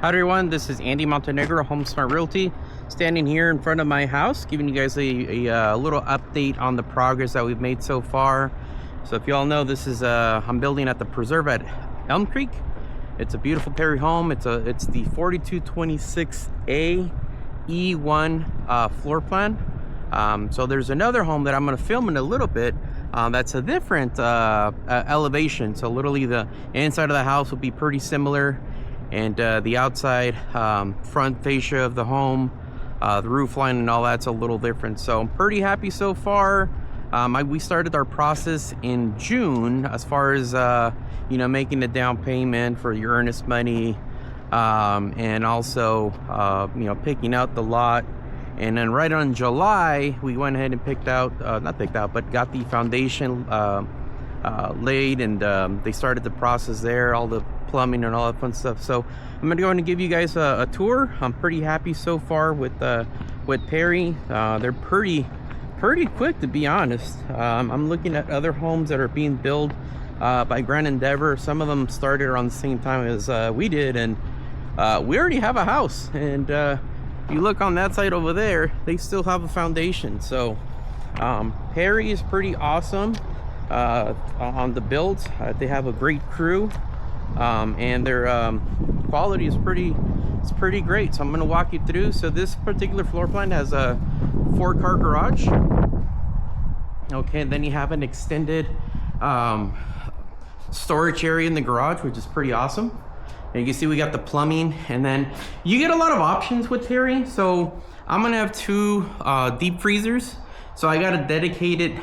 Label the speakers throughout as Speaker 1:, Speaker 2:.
Speaker 1: Hi everyone, this is Andy Montenegro, Home Smart Realty, standing here in front of my house, giving you guys a little update on the progress that we've made so far. So if you all know, this is I'm building at the preserve at Elm Creek. It's a beautiful Perry home. It's the 4226A E-1 floor plan. So there's another home that I'm going to film in a little bit. That's a different elevation. So literally the inside of the house will be pretty similar, and the outside front fascia of the home, the roof line and all that's a little different. So I'm pretty happy so far. We started our process in June as far as making the down payment for your earnest money, and also picking out the lot. And then right on July, we went ahead and got the foundation laid, and they started the process there, all the plumbing and all that fun stuff. So I'm gonna go and give you guys a tour. I'm pretty happy so far with Perry. They're pretty quick, to be honest. I'm looking at other homes that are being built by Grand Endeavor. Some of them started around the same time as we did, and we already have a house. And you look on that side over there, they still have a foundation. So Perry is pretty awesome on the build. They have a great crew, and their quality is pretty great. So I'm going to walk you through. So this particular floor plan has a 4-car garage. Okay, and then you have an extended storage area in the garage, which is pretty awesome. And you can see we got the plumbing, and then you get a lot of options with Perry. So I'm gonna have 2 deep freezers. So I got a dedicated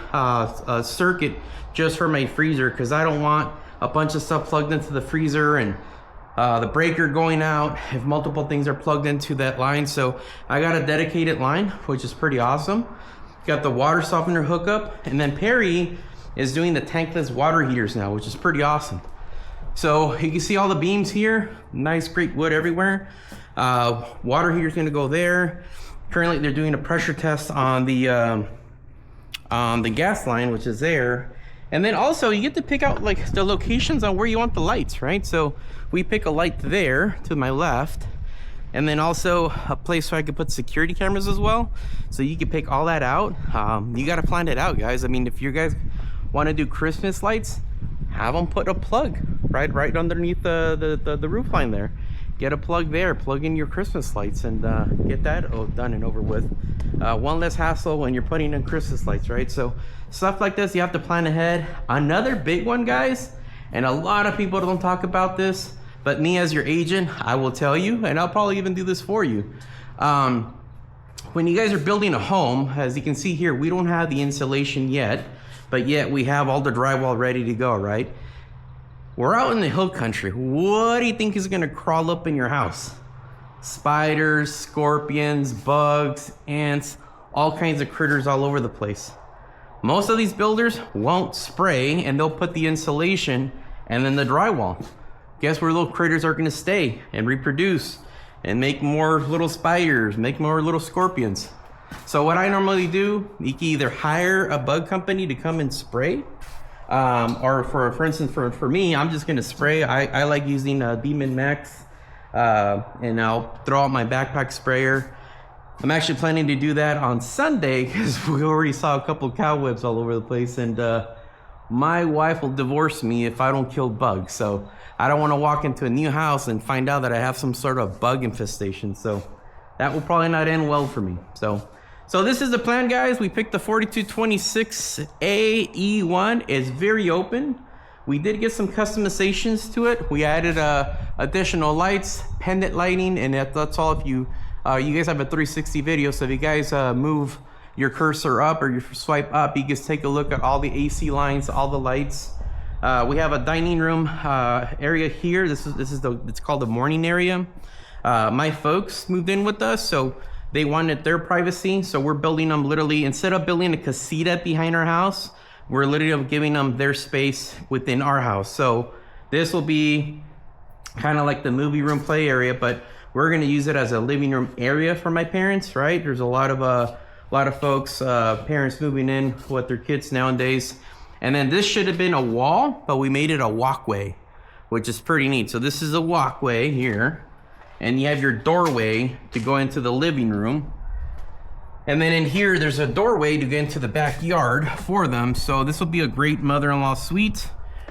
Speaker 1: circuit just for my freezer, because I don't want a bunch of stuff plugged into the freezer and the breaker going out if multiple things are plugged into that line. So I got a dedicated line, which is pretty awesome. Got the water softener hookup, and then Perry is doing the tankless water heaters now, which is pretty awesome. So you can see all the beams here, nice great wood everywhere. Water heater's gonna go there. Currently they're doing a pressure test on the gas line, which is there. And then also you get to pick out like the locations on where you want the lights, right? So we pick a light there to my left, and then also a place where I could put security cameras as well. So you can pick all that out. You got to plan it out, guys. I mean, if you guys want to do Christmas lights, have them put a plug right underneath the roof line there. Get a plug there, plug in your Christmas lights, and get that done and over with. One less hassle when you're putting in Christmas lights, right? So stuff like this, you have to plan ahead. Another big one, guys, and a lot of people don't talk about this, but me as your agent, I will tell you, and I'll probably even do this for you. When you guys are building a home, as you can see here, we don't have the insulation yet, but yet we have all the drywall ready to go, right? We're out in the hill country. What do you think is gonna crawl up in your house? Spiders, scorpions, bugs, ants, all kinds of critters all over the place. Most of these builders won't spray, and they'll put the insulation and then the drywall. Guess where little critters are gonna stay and reproduce and make more little spiders, make more little scorpions. So what I normally do, you can either hire a bug company to come and spray, or for instance, for me, I'm just gonna spray. I like using Demon Max, and I'll throw out my backpack sprayer. I'm actually planning to do that on Sunday, because we already saw a couple of cobwebs all over the place, and my wife will divorce me if I don't kill bugs. So I don't want to walk into a new house and find out that I have some sort of bug infestation. So that will probably not end well for me. So this is the plan, guys. We picked the 4226A E1. It's very open. We did get some customizations to it. We added additional lights, pendant lighting, and that's all. If you guys have a 360 video, so if you guys move your cursor up or you swipe up, you can take a look at all the AC lines, all the lights. We have a dining room area here. It's called the morning area. My folks moved in with us, so they wanted their privacy. So we're building them literally, instead of building a casita behind our house, we're literally giving them their space within our house. So this will be kind of like the movie room play area, but we're going to use it as a living room area for my parents, right? There's a lot of folks, parents moving in with their kids nowadays. And then this should have been a wall, but we made it a walkway, which is pretty neat. So this is a walkway here. and you have your doorway to go into the living room. And then in here, there's a doorway to get into the backyard for them. So this will be a great mother-in-law suite,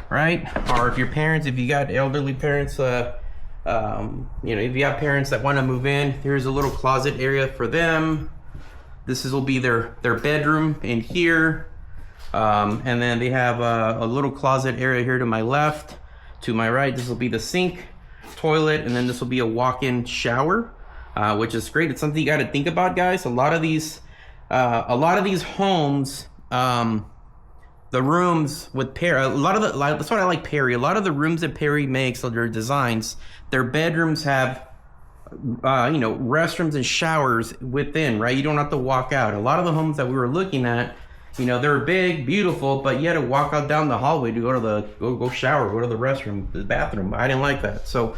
Speaker 1: right? Or if your parents, if you got elderly parents, you know, if you have parents that want to move in, here's a little closet area for them. This will be their bedroom in here. And then they have a little closet area here to my left. To my right, this will be the sink, toilet, and then this will be a walk-in shower. Which is great. It's something you got to think about, guys. A lot of these homes, the rooms with Perry, that's what I like Perry. A lot of the rooms that Perry makes, or their designs, their bedrooms have, you know, restrooms and showers within, right? You don't have to walk out. A lot of the homes that we were looking at, you know, they're big, beautiful, but you had to walk out down the hallway to go to go shower, go to the restroom, the bathroom. I didn't like that. So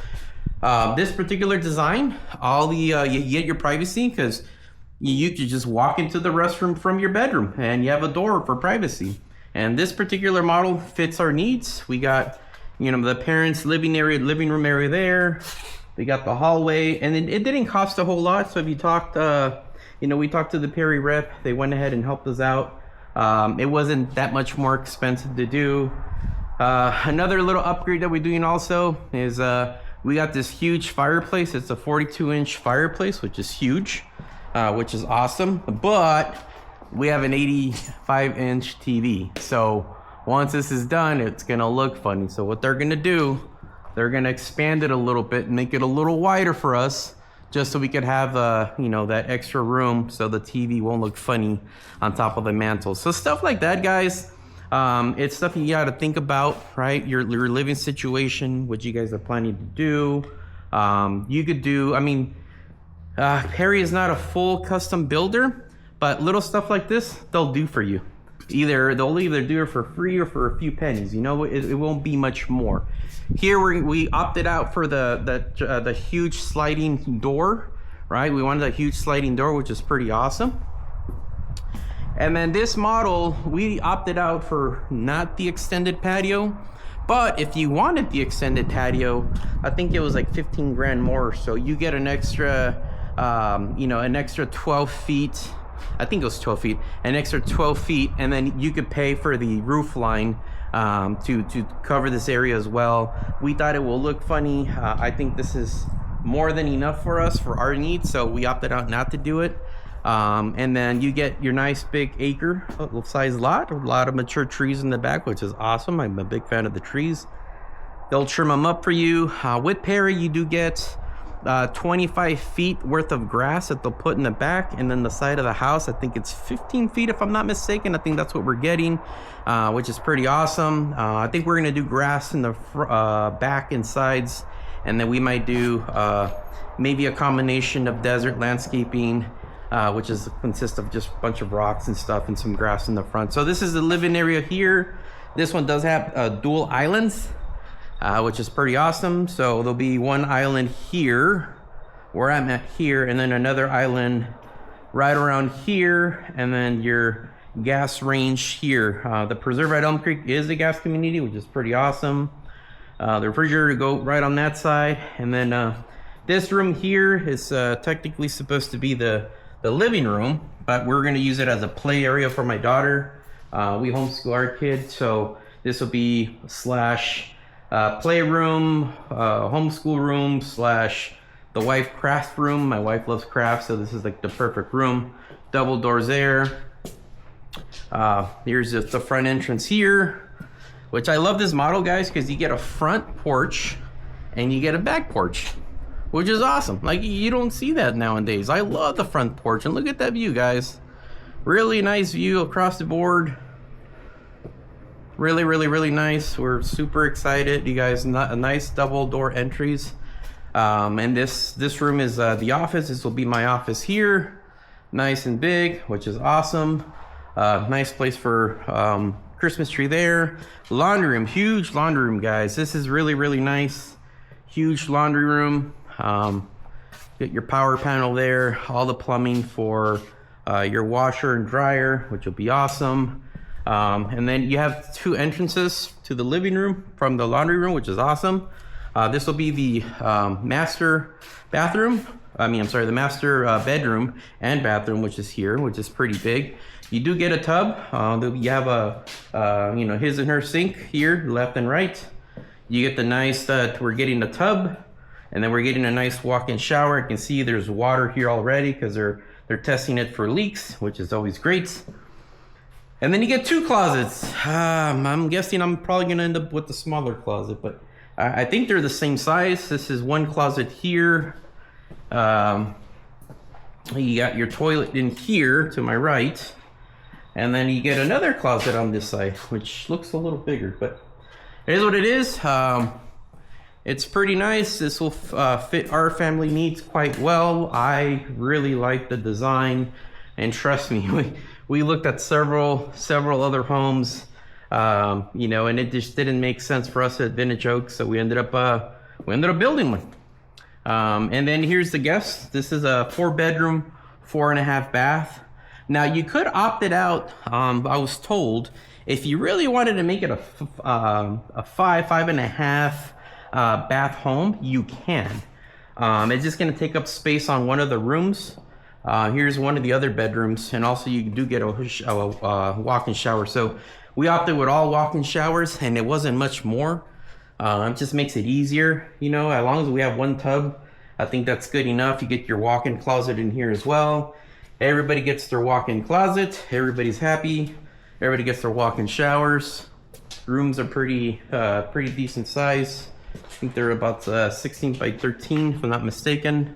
Speaker 1: this particular design, you get your privacy, because you could just walk into the restroom from your bedroom and you have a door for privacy. And this particular model fits our needs. We got, you know, the parents' living room area there. We got the hallway, and it didn't cost a whole lot. So if you talked, you know, we talked to the Perry rep, they went ahead and helped us out. It wasn't that much more expensive to do. Another little upgrade that we're doing also is, we got this huge fireplace. It's a 42-inch fireplace, which is huge, which is awesome. But we have an 85-inch TV. So once this is done, it's gonna look funny. So what they're gonna do, they're gonna expand it a little bit, make it a little wider for us, just so we could have, you know, that extra room, so the TV won't look funny on top of the mantle. So stuff like that, guys. It's stuff you got to think about, right? Your living situation, what you guys are planning to do. You could do, I mean, Perry is not a full custom builder, but little stuff like this, they'll do for you. They'll either do it for free or for a few pennies. You know, it won't be much more. Here we opted out for the huge sliding door, right? We wanted a huge sliding door, which is pretty awesome. And then this model, we opted out for not the extended patio, but if you wanted the extended patio, I think it was like 15 grand more. So you get an extra, you know, an extra 12 feet. I think it was 12 feet, an extra 12 feet. And then you could pay for the roof line to cover this area as well. We thought it will look funny. I think this is more than enough for us, for our needs. So we opted out not to do it. And then you get your nice big acre size lot, a lot of mature trees in the back, which is awesome. I'm a big fan of the trees. They'll trim them up for you. With Perry, you do get 25 feet worth of grass that they'll put in the back, and then the side of the house, I think it's 15 feet if I'm not mistaken. I think that's what we're getting, which is pretty awesome. I think we're gonna do grass in the back and sides, and then we might do maybe a combination of desert landscaping, which consists of just a bunch of rocks and stuff and some grass in the front. So this is the living area here. This one does have dual islands, which is pretty awesome. So there'll be one island here, where I'm at here, and then another island right around here, and then your gas range here. The preserve at Elm Creek is a gas community, which is pretty awesome. The refrigerator go right on that side, and then this room here is technically supposed to be the living room, but we're going to use it as a play area for my daughter. We homeschool our kid, so this will be playroom, homeschool room / the wife craft room. My wife loves crafts, so this is like the perfect room. Double doors there. Here's the front entrance here, which I love this model, guys, because you get a front porch and you get a back porch, which is awesome. Like, you don't see that nowadays. I love the front porch, and look at that view, guys. Really nice view across the board. Really, really, really nice. We're super excited. You guys, a nice double door entries. And this room is the office. This will be my office here. Nice and big, which is awesome. Nice place for Christmas tree there. Laundry room, huge laundry room, guys. This is really, really nice. Huge laundry room. Get your power panel there, all the plumbing for your washer and dryer, which will be awesome. And then you have 2 entrances to the living room from the laundry room, which is awesome. This will be the master bathroom. I'm sorry, the master bedroom and bathroom, which is here, which is pretty big. You do get a tub. You have a, his and her sink here, left and right. You get the nice, we're getting the tub, and then we're getting a nice walk-in shower. You can see there's water here already because they're testing it for leaks, which is always great. And then you get 2 closets. I'm guessing I'm probably gonna end up with the smaller closet, but I think they're the same size. This is 1 closet here. You got your toilet in here to my right. And then you get another closet on this side, which looks a little bigger, but it is what it is. It's pretty nice. This will fit our family needs quite well. I really like the design, and trust me, we looked at several other homes, and it just didn't make sense for us at Vintage Oaks, so we ended up building one. And then here's the guest. This is a 4-bedroom, 4.5 bath. Now you could opt it out. I was told if you really wanted to make it a 5.5 bath home, you can. It's just going to take up space on one of the rooms. Here's one of the other bedrooms, and also you do get a walk-in shower. So we opted with all walk-in showers, and it wasn't much more. It just makes it easier, as long as we have 1 tub. I think that's good enough. You get your walk-in closet in here as well. Everybody gets their walk-in closet. Everybody's happy. Everybody gets their walk-in showers. Rooms are pretty decent size. I think they're about 16 by 13, if I'm not mistaken.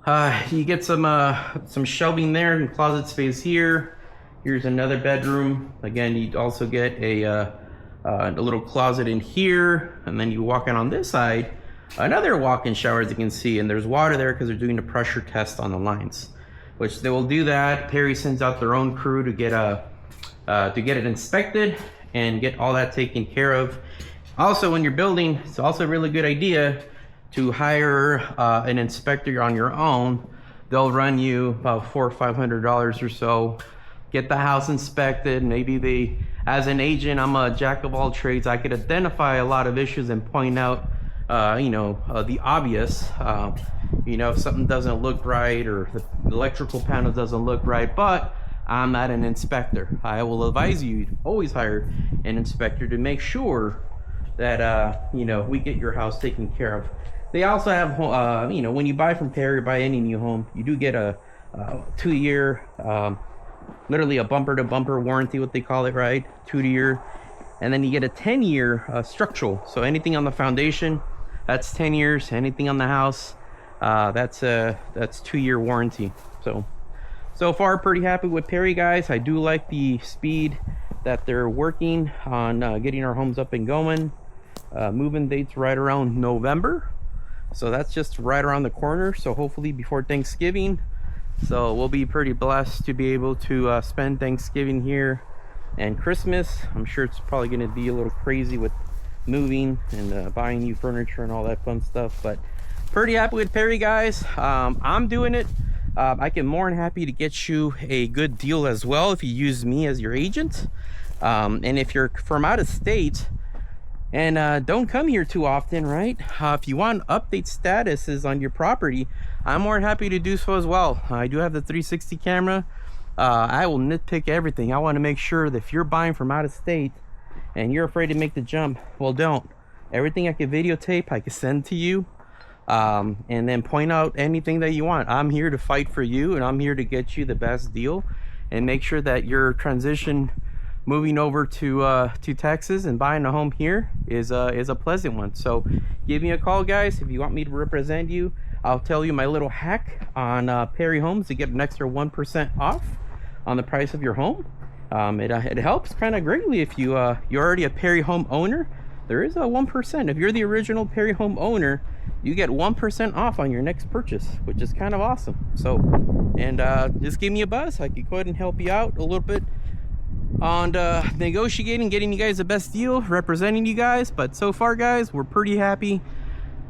Speaker 1: You get some shelving there and closet space here. Here's another bedroom. Again, you also get a little closet in here, and then you walk in on this side. Another walk-in shower, as you can see, and there's water there because they're doing a pressure test on the lines, which they will do that. Perry sends out their own crew to get it inspected and get all that taken care of. Also, when you're building, it's also a really good idea to hire an inspector on your own. They'll run you about $400 or $500 or so. Get the house inspected. Maybe as an agent, I'm a jack of all trades. I could identify a lot of issues and point out, the obvious. If something doesn't look right or the electrical panel doesn't look right, but I'm not an inspector. I will advise you to always hire an inspector to make sure that, we get your house taken care of. They also have, when you buy from Perry, buy any new home, you do get a 2-year, literally a bumper-to-bumper warranty, what they call it, right? 2-year. And then you get a 10-year structural. So anything on the foundation, that's 10 years. Anything on the house, that's 2-year warranty. So far, pretty happy with Perry, guys. I do like the speed that they're working on getting our homes up and going. Moving dates right around November. So that's just right around the corner. So hopefully before Thanksgiving. So we'll be pretty blessed to be able to spend Thanksgiving here and Christmas. I'm sure it's probably going to be a little crazy with moving and buying new furniture and all that fun stuff. But pretty happy with Perry, guys. I'm doing it. I can more than happy to get you a good deal as well if you use me as your agent. And if you're from out of state and don't come here too often, right? If you want update statuses on your property, I'm more than happy to do so as well. I do have the 360 camera. I will nitpick everything. I want to make sure that if you're buying from out of state and you're afraid to make the jump, well, don't. Everything I can videotape, I can send to you, and then point out anything that you want. I'm here to fight for you, and I'm here to get you the best deal and make sure that your transition moving over to Texas and buying a home here is a pleasant one. So give me a call, guys, if you want me to represent you. I'll tell you my little hack on Perry Homes to get an extra 1% off on the price of your home. It helps kind of greatly if you're already a Perry home owner. There is a 1%. If you're the original Perry home owner, you get 1% off on your next purchase, which is kind of awesome. So, and just give me a buzz. I can go ahead and help you out a little bit on negotiating, getting you guys the best deal, representing you guys. But so far, guys, we're pretty happy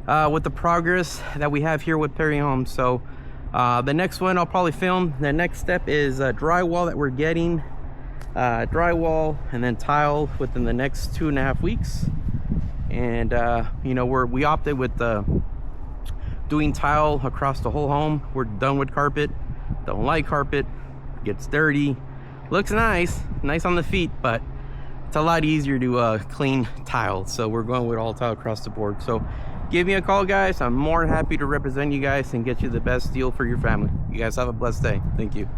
Speaker 1: with the progress that we have here with Perry Homes. So the next one I'll probably film. The next step is drywall that we're getting. Drywall and then tile within the next 2.5 weeks. And you know, we opted with doing tile across the whole home. We're done with carpet. Don't like carpet. Gets dirty. Looks nice on the feet, but it's a lot easier to clean tile. So we're going with all tile across the board. So give me a call, guys. I'm more than happy to represent you guys and get you the best deal for your family. You guys have a blessed day. Thank you.